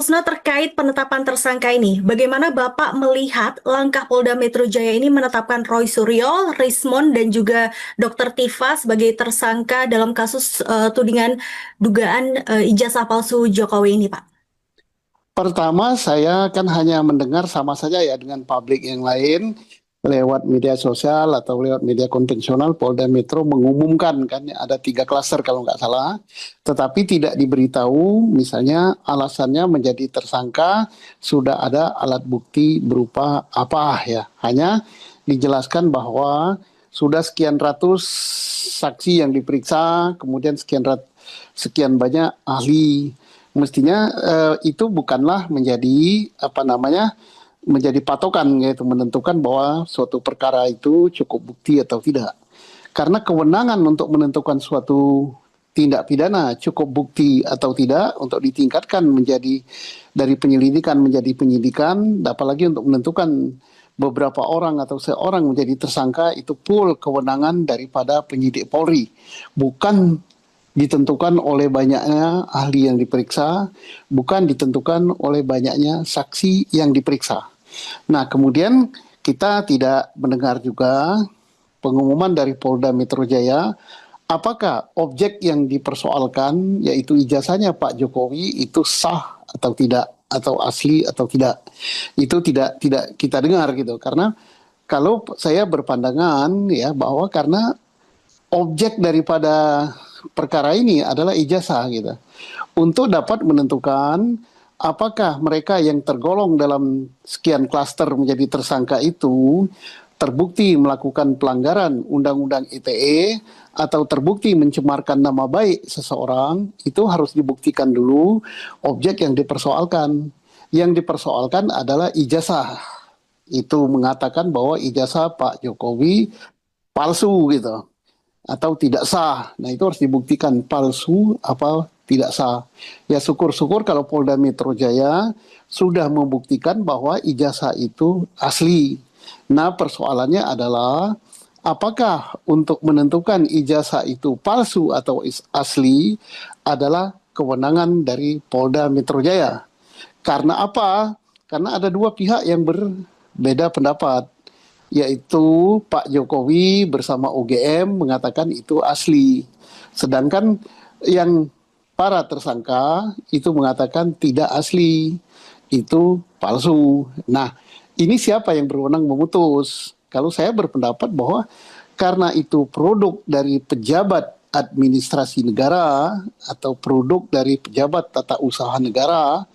Kusno, terkait penetapan tersangka ini, bagaimana Bapak melihat langkah Polda Metro Jaya ini menetapkan Roy Suryo, Rismon, dan juga Dr. Tifa sebagai tersangka dalam kasus tudingan dugaan ijazah palsu Jokowi ini, Pak? Pertama, saya kan hanya mendengar sama saja ya dengan publik yang lain lewat media sosial atau lewat media konvensional. Polda Metro mengumumkan kan ada 3 klaster kalau nggak salah, tetapi tidak diberitahu misalnya alasannya menjadi tersangka sudah ada alat bukti berupa apa ya. Hanya dijelaskan bahwa sudah sekian ratus saksi yang diperiksa, kemudian sekian banyak ahli. Mestinya itu bukanlah menjadi apa namanya menjadi patokan yaitu menentukan bahwa suatu perkara itu cukup bukti atau tidak. Karena kewenangan untuk menentukan suatu tindak pidana cukup bukti atau tidak untuk ditingkatkan menjadi dari penyelidikan menjadi penyidikan, apalagi untuk menentukan beberapa orang atau seorang menjadi tersangka itu full kewenangan daripada penyidik Polri, bukan ditentukan oleh banyaknya ahli yang diperiksa, bukan ditentukan oleh banyaknya saksi yang diperiksa. Nah, kemudian kita tidak mendengar juga pengumuman dari Polda Metro Jaya, apakah objek yang dipersoalkan, yaitu ijazahnya Pak Jokowi, itu sah atau tidak, atau asli atau tidak. Itu tidak kita dengar gitu, karena kalau saya berpandangan ya bahwa karena objek daripada perkara ini adalah ijazah gitu. Untuk dapat menentukan apakah mereka yang tergolong dalam sekian klaster menjadi tersangka itu terbukti melakukan pelanggaran Undang-Undang ITE atau terbukti mencemarkan nama baik seseorang, itu harus dibuktikan dulu objek yang dipersoalkan. Yang dipersoalkan adalah ijazah. Itu mengatakan bahwa ijazah Pak Jokowi palsu gitu atau tidak sah. Nah, itu harus dibuktikan palsu apa tidak sah. Ya syukur-syukur kalau Polda Metro Jaya sudah membuktikan bahwa ijazah itu asli. Nah, persoalannya adalah apakah untuk menentukan ijazah itu palsu atau asli adalah kewenangan dari Polda Metro Jaya. Karena apa? Karena ada dua pihak yang berbeda pendapat, yaitu Pak Jokowi bersama UGM mengatakan itu asli. Sedangkan yang para tersangka itu mengatakan tidak asli, itu palsu. Nah, ini siapa yang berwenang memutus? Kalau saya berpendapat bahwa karena itu produk dari pejabat administrasi negara atau produk dari pejabat tata usaha negara,